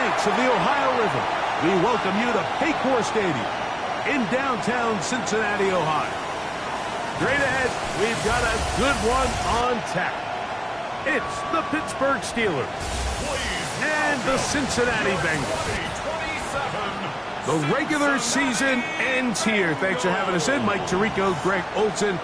banks of the Ohio River, we welcome you to Paycor Stadium in downtown Cincinnati, Ohio. Straight ahead, we've got a good one on tap. It's the Pittsburgh Steelers and the Cincinnati Bengals. The regular season ends here. Thanks for having us in. Mike Tirico, Greg Olson.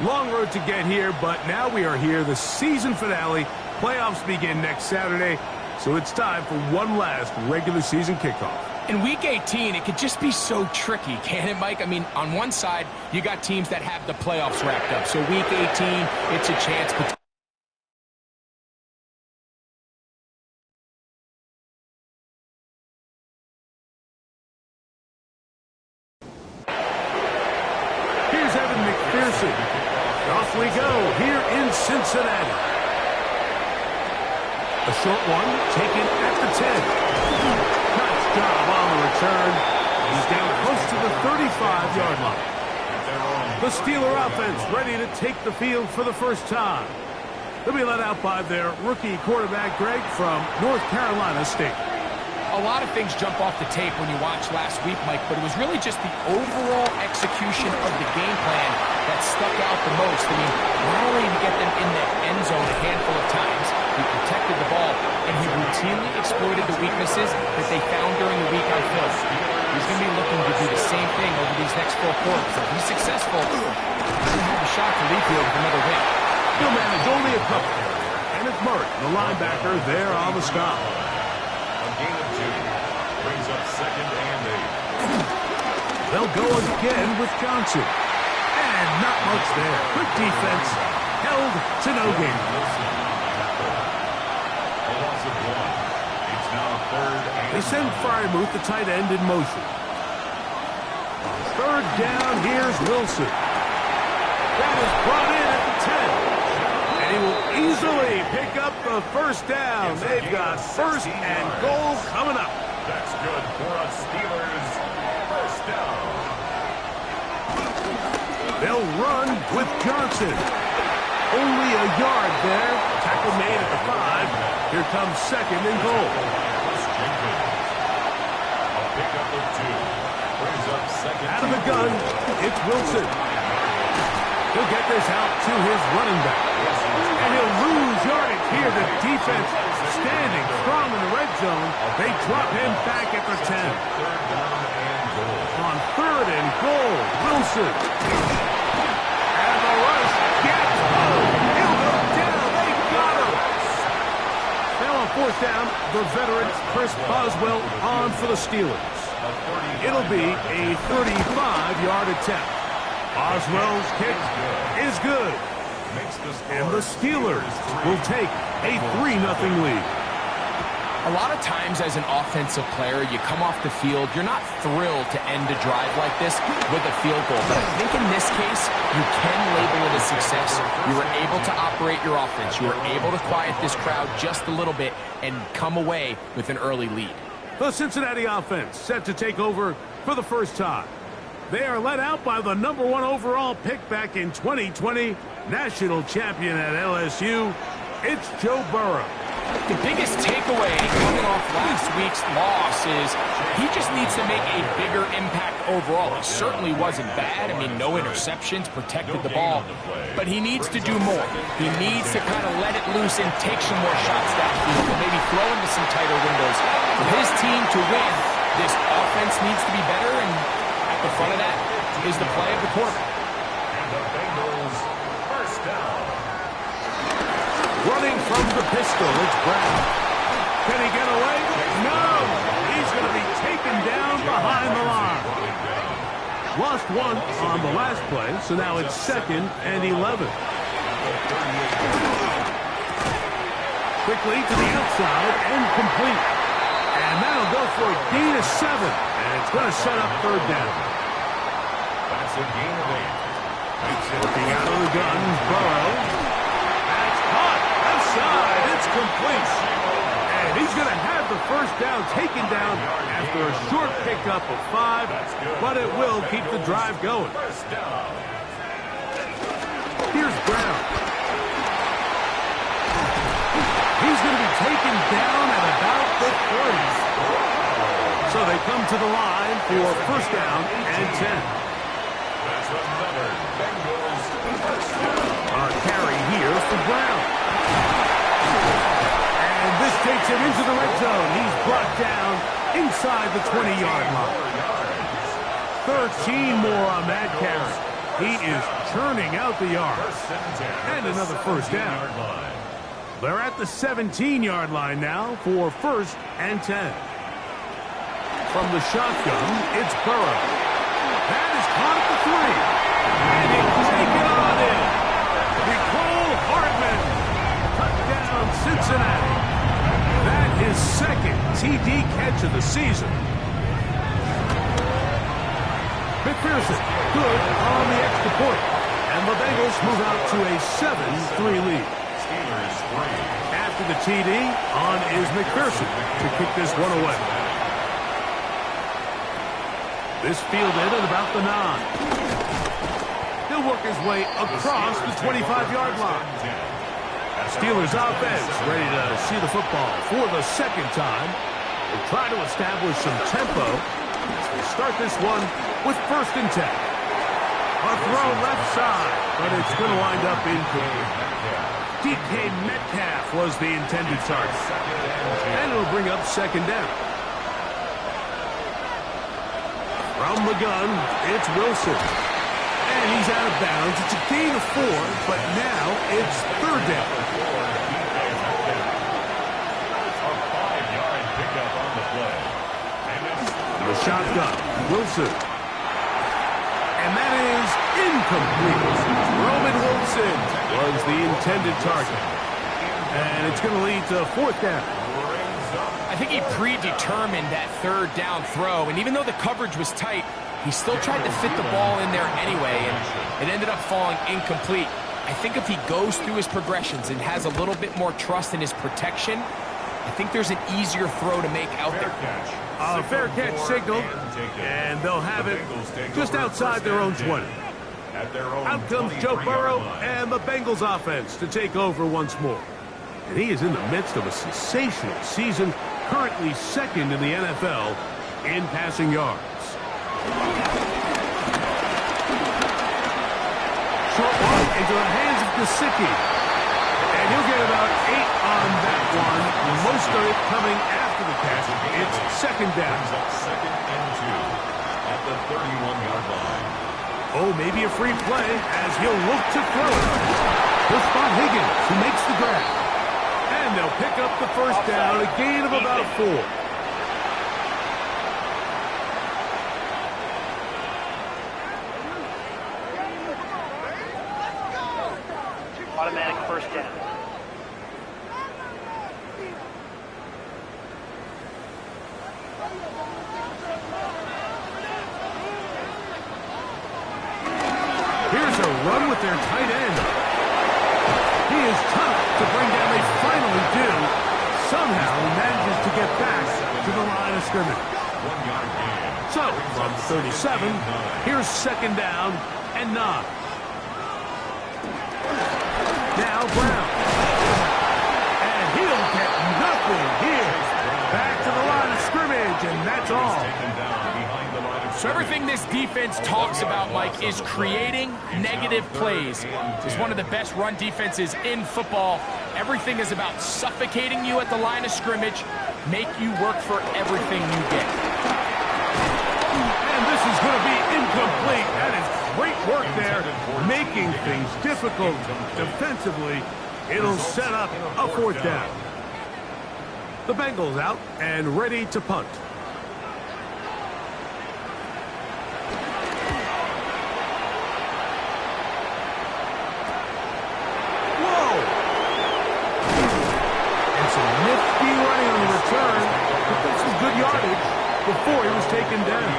Long road to get here, but now we are here. The season finale. Playoffs begin next Saturday, so it's time for one last regular season kickoff. In Week 18, it could just be so tricky, can't it, Mike? I mean, on one side, you got teams that have the playoffs wrapped up. So Week 18, it's a chance. Here's Evan McPherson. Off we go here in Cincinnati. A short one taken at the 10. Nice job on the return. He's down close to the 35-yard line. The Steeler offense ready to take the field for the first time. They'll be led out by their rookie quarterback, Greg, from North Carolina State. A lot of things jump off the tape when you watch last week, Mike, but it was really just the overall execution of the game plan that stuck out the most. I mean, not only did he get them in the end zone a handful of times, he protected the ball, and he routinely exploited the weaknesses that they found during the week on film. He's going to be looking to do the same thing over these next 4 quarters. If he's successful, he's going to have a shot to leave here with another win. He'll manage only a couple. And it's Murray, the linebacker, there on the stop. Gain of 2 brings up 2nd and 8. They'll go again with Johnson. And not much there. Quick defense. Held to no gain. A loss of 1. It's now 3rd and They send Fryermuth, the tight end, in motion. On 3rd down, here's Wilson. That is brought in at the 10. And he will easily pick up the first down. They've got 1st and goal coming up. That's good for us Steelers. 1st down. They'll run with Johnson. Only a yard there. Tackle made at the 5. Here comes 2nd and goal. A pickup of 2. Brings up 2nd. Out of the gun, it's Wilson. He'll get this out to his running back. And he'll lose yardage here. The defense standing strong in the red zone. They drop him back at the 10. 3rd down and goal. On 3rd and goal, Wilson. And the rush gets home. He'll go down. They got him. Now on 4th down, the veteran Chris Boswell on for the Steelers. It'll be a 35-yard attempt. Boswell's kick is good. And the Steelers will take a 3-0 lead. A lot of times as an offensive player, you come off the field, you're not thrilled to end a drive like this with a field goal. But I think in this case, you can label it a success. You were able to operate your offense. You were able to quiet this crowd just a little bit and come away with an early lead. The Cincinnati offense set to take over for the first time. They are led out by the #1 overall pick back in 2020, national champion at LSU. It's Joe Burrow. The biggest takeaway coming off last week's loss is he just needs to make a bigger impact overall. He certainly wasn't bad. I mean, no interceptions, protected the ball. But he needs to do more. He needs to kind of let it loose and take some more shots downfield and maybe throw into some tighter windows. For his team to win, this offense needs to be better, and at the front of that is the play of the quarterback. And the Bengals 1st down. Running from the pistol, it's Brown. Can he get away? No! He's going to be taken down behind the line. Lost 1 on the last play, so now it's 2nd and 11. Quickly to the outside and complete. And that'll go for a gain of 7. And it's going to set up 3rd down. That's a gain of 8. Looking out of the gun, Burrow. That's caught. Left side. It's complete. And he's going to have the first down taken down after a short pickup of 5. But it will keep the drive going. Here's Brown. He's going to be taken down at about the 30. come to the line for first down and 10. That's another Bengals first down. A carry here for Brown. And this takes him into the red zone. He's brought down inside the 20-yard line. 13 more on that carry. He is churning out the yards. And another first down. They're at the 17-yard line now for first and 10. From the shotgun, it's Burrow. That is caught at the 3. And he's taken on in. Nicole Hardman. Touchdown, Cincinnati. That is second TD catch of the season. McPherson, good on the extra point. And the Bengals move out to a 7-3 lead. After the TD, on is McPherson to kick this one away. This fielded at about the 9. He'll work his way across the 25-yard line. Steelers offense ready to see the football for the second time. They try to establish some tempo as we start this one with first and 10. A throw left side, but it's going to wind up incomplete. DK Metcalf was the intended target. And it'll bring up second down. From the gun, it's Wilson. And he's out of bounds. It's a gain of 4, but now it's third down. A 5-yard pickup on the play. The shotgun, Wilson. And that is incomplete. Roman Wilson was the intended target. And it's going to lead to fourth down. I think he predetermined that third down throw, and even though the coverage was tight, he still tried to fit the ball in there anyway, and it ended up falling incomplete. I think if he goes through his progressions and has a little bit more trust in his protection, I think there's an easier throw to make out there. A fair catch signal, and they'll have it just outside their own 20. Out comes Joe Burrow and the Bengals offense to take over once more. And he is in the midst of a sensational season, currently second in the NFL in passing yards. Short one into the hands of Gesicki. And he'll get about 8 on that one. Most of it coming after the catch. It's second down. Second and 2 at the 31-yard line. Oh, maybe a free play as he'll look to throw it. He'll spot Higgins, who makes the grab. And they'll pick up the first down, a gain of about 4. Automatic first down. Here's a run with their tight end. He is tough to bring down. They finally do. Somehow he manages to get back to the line of scrimmage. 1-yard gain. So, from 37, here's second down and 9. Now Brown. And he'll get nothing here. Back to the line of scrimmage, and that's all. So everything this defense talks about, Mike, is creating negative plays. It's one of the best run defenses in football. Everything is about suffocating you at the line of scrimmage, make you work for everything you get. And this is going to be incomplete. That is great work there, making things difficult defensively. It'll set up a fourth down. The Bengals out and ready to punt. Whoa! And some nifty running on the return. But this is good yardage before he was taken down.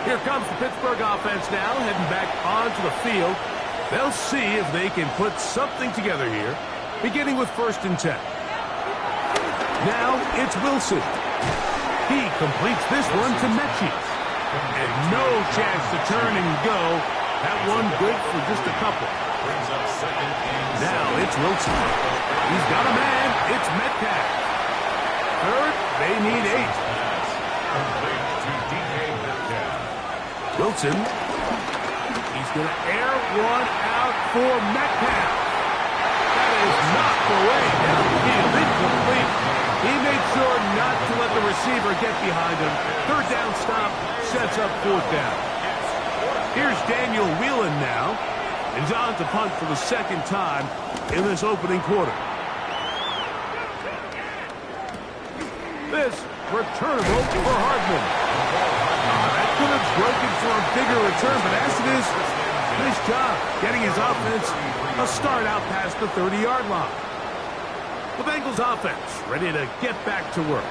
Here comes the Pittsburgh offense now, heading back onto the field. They'll see if they can put something together here, beginning with first and 10. Now it's Wilson. He completes this one to Mechie. And no chance to turn and go. That one good for just a couple. Now it's Wilson. He's got a man. It's Metcalf. Third, they need 8. Complete to DK Metcalf. Wilson. He's going to air one out for Metcalf. That is knocked away downfield, incomplete. He made sure not to let the receiver get behind him. Third down stop sets up fourth down. Here's Daniel Whelan now. He's on to punt for the second time in this opening quarter. This returnable for Hardman. That could have broken for a bigger return, but as it is, nice job getting his offense a start out past the 30-yard line. The Bengals offense ready to get back to work.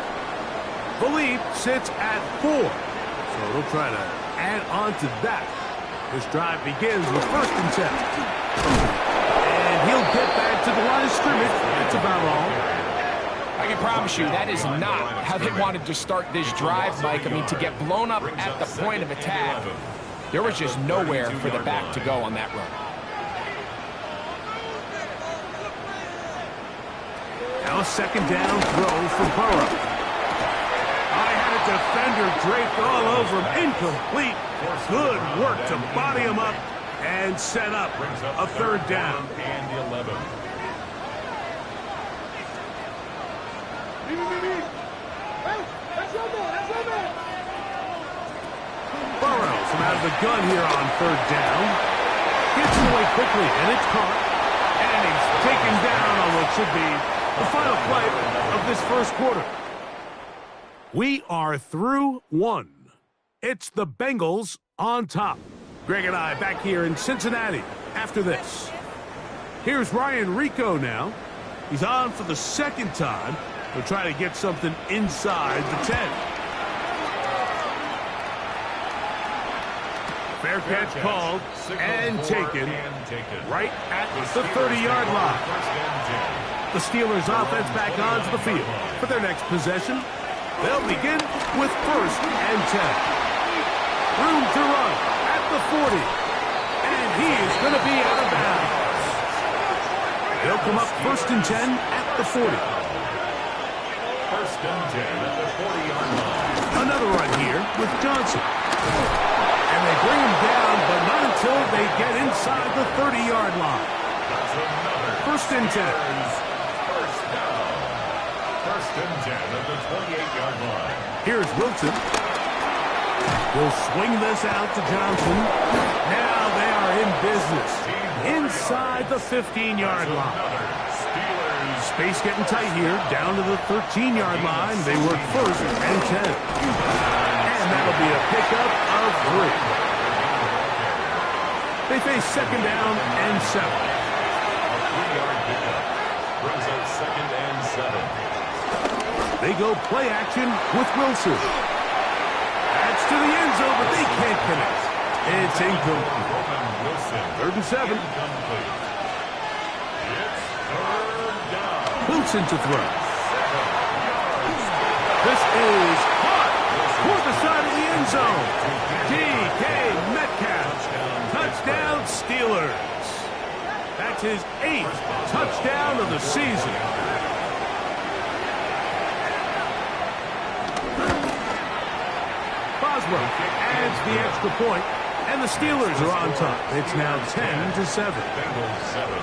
The lead sits at 4, so they'll try to add on to that. This drive begins with 1st and 10. And he'll get back to the line of scrimmage. That's about all. I can promise you that is not how they wanted to start this drive, Mike. I mean, to get blown up at the point of attack, there was just nowhere for the back to go on that run. Now a second down throw for Burrow. I had a defender draped all over him. Incomplete. Good work to body him up and set up a third down. And 11. Burrows out of the gun here on third down. Gets it away quickly, and it's caught. And he's taken down on what should be the final play of this first quarter. We are through one. It's the Bengals on top. Greg and I back here in Cincinnati after this. Here's Ryan Rico now. He's on for the second time. He'll try to get something inside the 10. Fair catch called and taken right at the 30-yard line. The Steelers offense back onto the field for their next possession. They'll begin with 1st and 10. Room to run at the 40. And he is going to be out of bounds. They'll come up 1st and 10 at the 40. 1st and 10 at the 40-yard line. Another run here with Johnson. And they bring him down, but not until they get inside the 30-yard line. 1st and 10. First down. 1st and 10 at the 28-yard line. Here's Wilson. He'll swing this out to Johnson. Now they are in business. Inside the 15-yard line. Space getting tight here. Down to the 13-yard line. They work 1st and 10. And that'll be a pickup of 3. They face 2nd down and 7. A 3-yard pickup brings up 2nd and 7. They go play action with Wilson. That's to the end zone, but they can't connect. It's incomplete. 3rd and 7. It's 3rd down. Wilson to throw. This is caught toward the side of the end zone. DK Metcalf. Touchdown Steelers. That's his 8th touchdown of the season. Boswell adds the extra point, and the Steelers are on top. It's now 10-7. Bengals 7.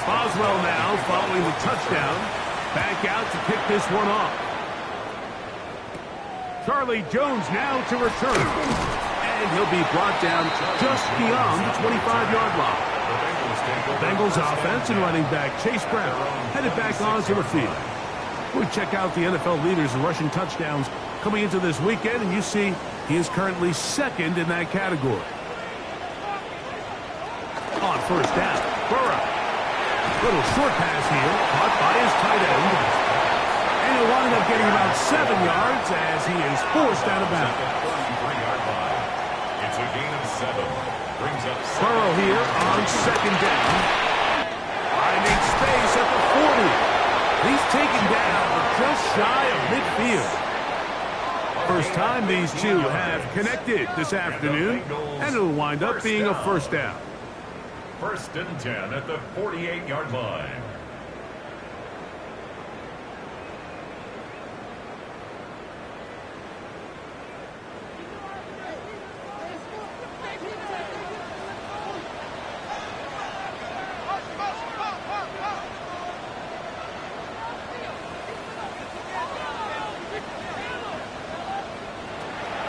Boswell now following the touchdown. Back out to kick this one off. Charlie Jones now to return. And he'll be brought down just beyond the 25-yard line. Bengals offense and running back Chase Brown headed back onto the field. We check out the NFL leaders in rushing touchdowns coming into this weekend, and you see he is currently 2nd in that category. On 1st down, Burrow. Little short pass here, caught by his tight end. And he'll wind up getting about 7 yards as he is forced out of bounds. 33-yard line. It's a gain of 7. Brings up Burrow here on 2nd down. Finding space at the 40. He's taken down just shy of midfield. First time these two have connected this afternoon, and it'll wind up being a 1st down. 1st and 10 at the 48-yard line.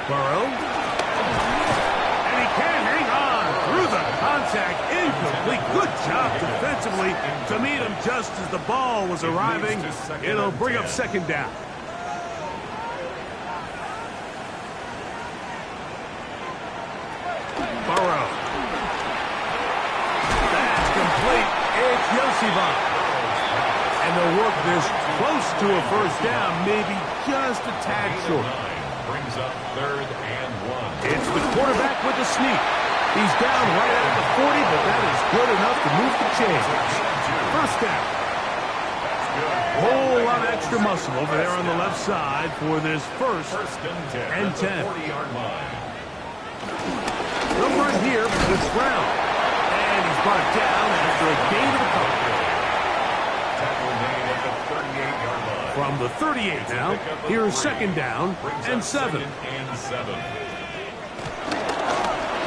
Burrow. And he can't hang on through the contact. Incomplete. Good job defensively to meet him just as the ball was arriving. It'll bring up second down. Burrow. That's complete. It's Yosivon. And they'll work this close to a first down, maybe just a tad short. Brings up 3rd and 1. It's the quarterback with the sneak. He's down right at the 40, but that is good enough to move the chains. First down. Whole lot of extra muscle over there on the left side for this first and 10. 40-yard line. They'll run here with Brown. And he's brought down after a gain of a couple. Tackle made at the 38-yard line. From the 38 now, here's second down and 7. Second and 7.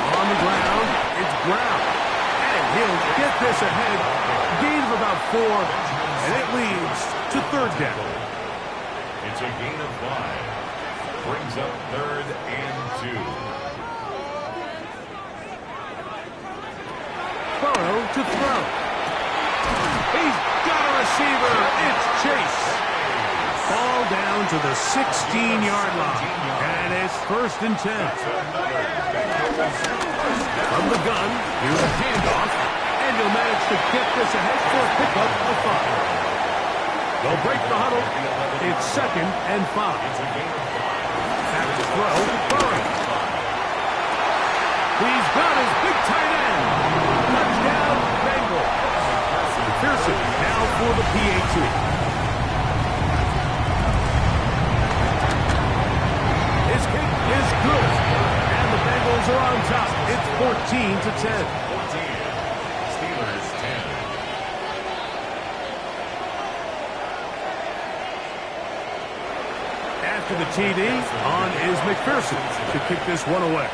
On the ground, it's Brown. And he'll get this ahead. Gain of about 4, and it leads to third down. It's a gain of 5. Brings up 3rd and 2. Burrow to throw. He's got a receiver. It's Chase. Ball down to the 16-yard line. And it's first and 10. From the gun, here's a handoff. And he'll manage to get this ahead for a pickup of 5. They'll break the huddle. It's second and 5. Back to throw. Burrow. He's got his big tight end. Touchdown, Bengals. McPherson now for the PAT. His kick is good. And the Bengals are on top. It's 14-10. 14. Steelers 10. After the TD, on is McPherson to kick this one away.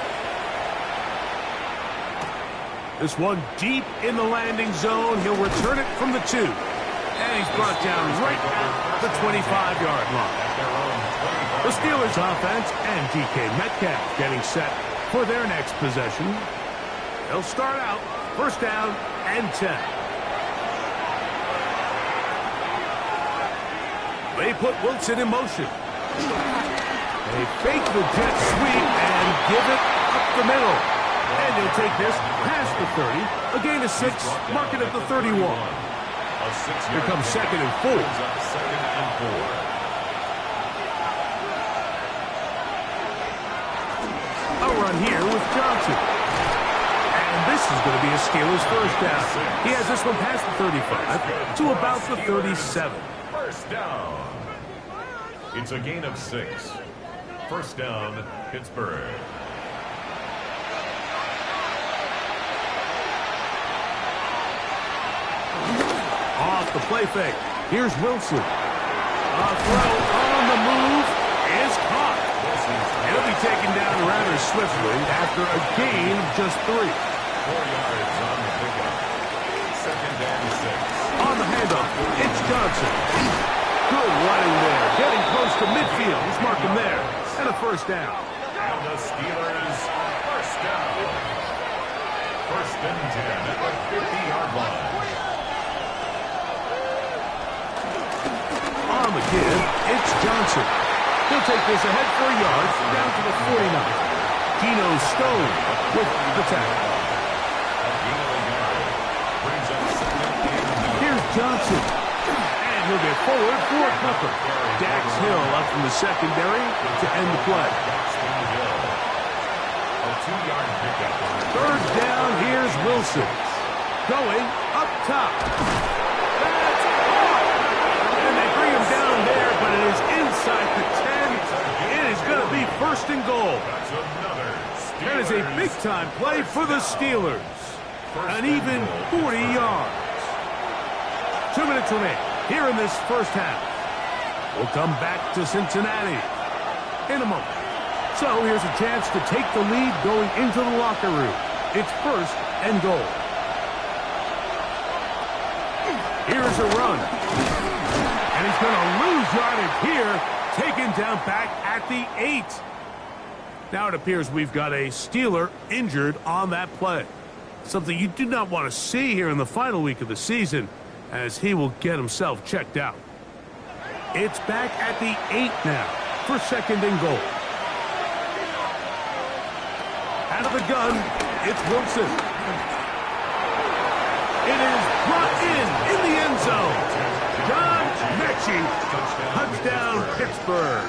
This one deep in the landing zone. He'll return it from the 2. And he's brought down right at the 25-yard line. The Steelers offense and DK Metcalf getting set for their next possession. They'll start out first down and 10. They put Wilson in motion. They fake the jet sweep and give it up the middle. And he'll take this past the 30, a gain of 6, mark it at the 31. Here comes second and 4. Second and 4. A run here with Johnson. And this is going to be a Steelers first down. He has this one past the 35 to about the 37. First down. It's a gain of 6. First down, Pittsburgh. Off the play fake. Here's Wilson. A throw on the move is caught. He'll be taken down rather swiftly after a gain of just 3. 4 yards on the pickup. Second and 6. On the handoff, it's Johnson. Good running there. Getting close to midfield. He's marked him there. And a first down. And the Steelers first down. First and 10 at the 50-yard line. On the give, it's Johnson. He'll take this ahead for a yard down to the 49. Geno Stone with the tackle. Here's Johnson. And he'll get forward for a couple. Dax Hill up from the secondary to end the play. A 2-yard pickup. Third down, here's Wilson. Going up top. That's off. And they bring him down there, but it is inside the 10. It is going to be first and goal. That is a big-time play for the Steelers. An even 40 yards. 2 minutes remain here in this first half. We'll come back to Cincinnati in a moment. So here's a chance to take the lead going into the locker room. It's first and goal. Here's a run. And he's going to lose yardage here. Taken down back at the 8. Now it appears we've got a Steeler injured on that play. Something you do not want to see here in the final week of the season, as he will get himself checked out. It's back at the 8 now for 2nd and goal. Out of the gun, it's Wilson. It is brought in the end zone. John Mechie, touchdown Pittsburgh.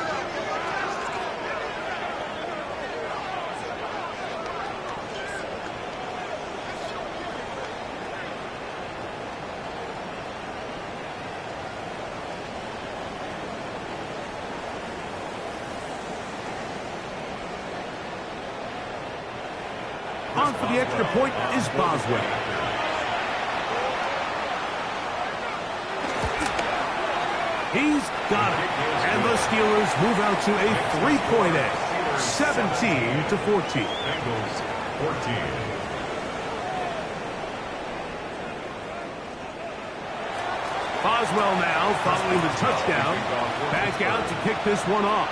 On for the extra point is Boswell. He's got it. And the Steelers move out to a 3-point edge, 17-14. Bengals 14. Boswell now following the touchdown. Back out to kick this one off.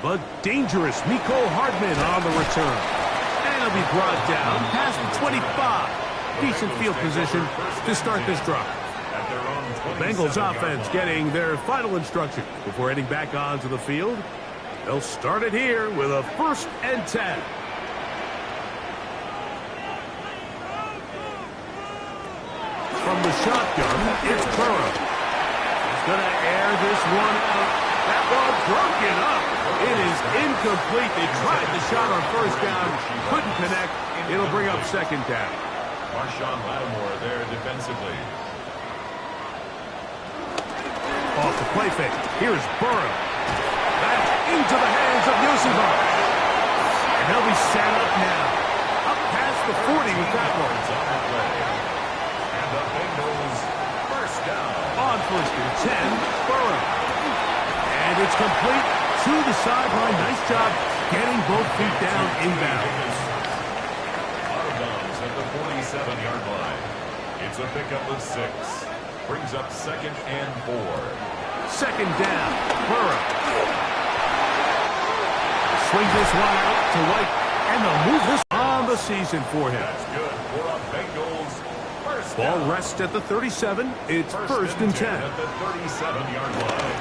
But dangerous Mecole Hardman on the return. And he'll be brought down past the 25. Decent field position to start this drive. The Bengals offense getting their final instruction before heading back onto the field. They'll start it here with a 1st and 10. From the shotgun, it's Burrow. He's going to air this one out. That ball broken up. It is incomplete. They tried the shot on 1st down. Couldn't connect. It'll bring up 2nd down. Marshawn Lattimore there defensively. Off the play fake. Here's Burrow. That's into the hands of Yosifov. And they'll be set up now. Up past the 40 with that one. And the Bengals 1st down. On 1st and 10, Burrow. And it's complete to the sideline. Nice job getting both feet down inbounds. Out of bounds at the 47-yard line. It's a pickup of 6. Brings up 2nd and 4. 2nd down, Burrow. Swing this one out to White, and they'll move this on the season for him. That's good for a Bengals 1st Ball down. rests at the 37. It's 1st and 10. At the 37-yard line.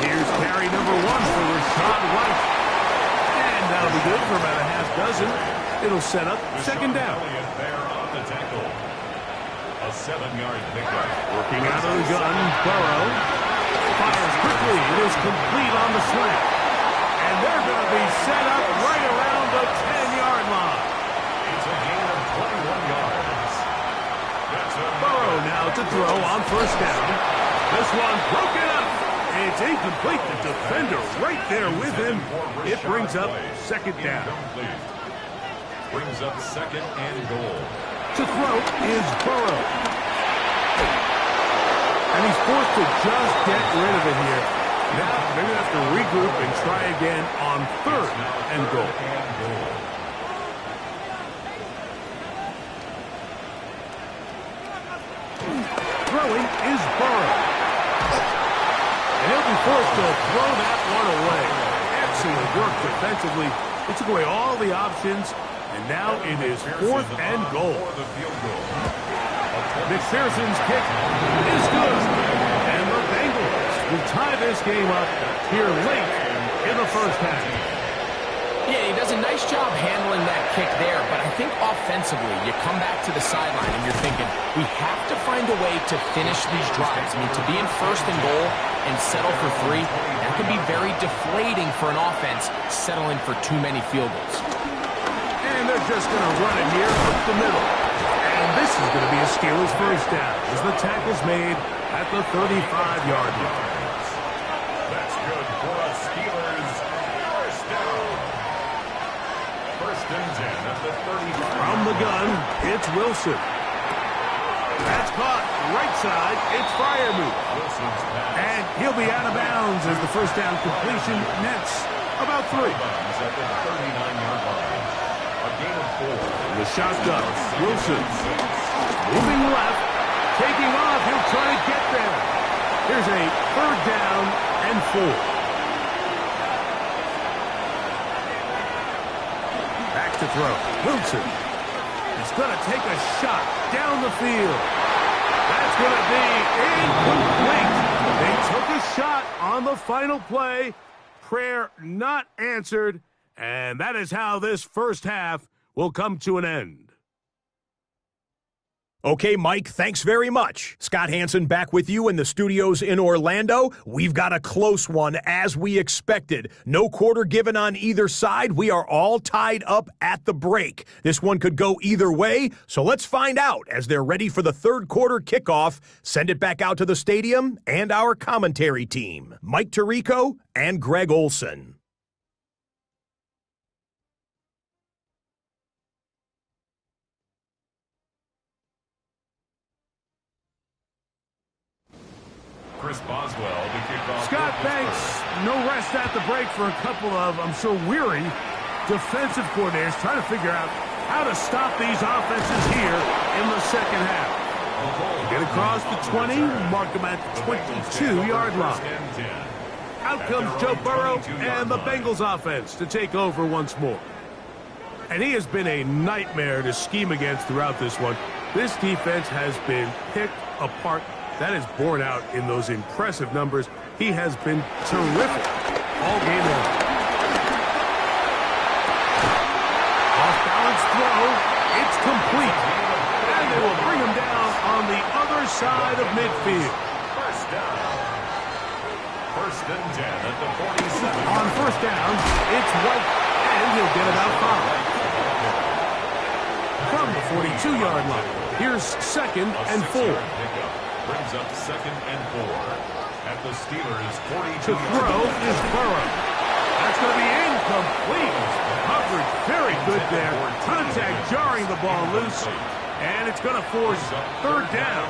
Here's carry number 1 for Rashad White. And that'll be good for about a half dozen. It'll set up 2nd down. Elliott there on the tackle. A 7-yard pickup. Working out of the gun, Burrow. Fires quickly. It is complete on the slant. And they're going to be set up right around the 10-yard line. It's a gain of 21 yards. That's a Burrow now to throw on 1st down. This one broken up. It's incomplete. The defender right there with him. It brings up 2nd down. Incomplete. Brings up 2nd and goal. To throw is Burrow. And he's forced to just get rid of it here. Now they're going to have to regroup and try again on 3rd and goal. Throwing is Burrow. And he'll be forced to throw that one away. Excellent work defensively. It took away all the options. And now it is 4th and goal. McPherson's kick is good. And the Bengals will tie this game up here late in the 1st half. Yeah, he does a nice job handling that kick there, but I think offensively, you come back to the sideline and you're thinking, we have to find a way to finish these drives. I mean, to be in 1st and goal and settle for 3, that can be very deflating for an offense settling for too many field goals. And they're just going to run it here up the middle. And this is going to be a Steelers 1st down as the tackle's made at the 35-yard line. That's good for a Steelers 1st down. 1st and 10 at the 35. From the gun, it's Wilson. That's caught right side. It's Freiermuth. Wilson's pass. And he'll be out of bounds as the 1st down completion nets about 3. Bounds at the 39-yard line. A gain of 4. The shotgun, Wilson. Moving left. Taking off. He'll try to get there. Here's a 3rd down and 4. throw. Wilson is going to take a shot down the field. That's going to be incomplete. They took a shot on the final play. Prayer not answered. And that is how this first half will come to an end. Okay, Mike, thanks very much. Scott Hansen back with you in the studios in Orlando. We've got a close one, as we expected. No quarter given on either side. We are all tied up at the break. This one could go either way, so let's find out as they're ready for the third quarter kickoff. Send it back out to the stadium and our commentary team, Mike Tirico and Greg Olson. Chris Boswell to kick off. Scott Banks, no rest at the break for a couple of, I'm sure, weary defensive coordinators trying to figure out how to stop these offenses here in the second half. Get across the 20, mark them at the 22-yard line. Out comes Joe Burrow and the Bengals offense to take over once more. And he has been a nightmare to scheme against throughout this one. This defense has been picked apart. That is borne out in those impressive numbers. He has been terrific all game long. Off-balance throw. It's complete. And they will bring him down on the other side of midfield. First down. First and 10 at the 47. On first down, it's White, and he'll get it out 5. From the 42-yard line, here's second and 4. Brings up second and 4 at the Steelers' 42. To throw is Burrow. That's going to be incomplete. Covered very good there. Contact jarring the ball loose. And it's going to force third down.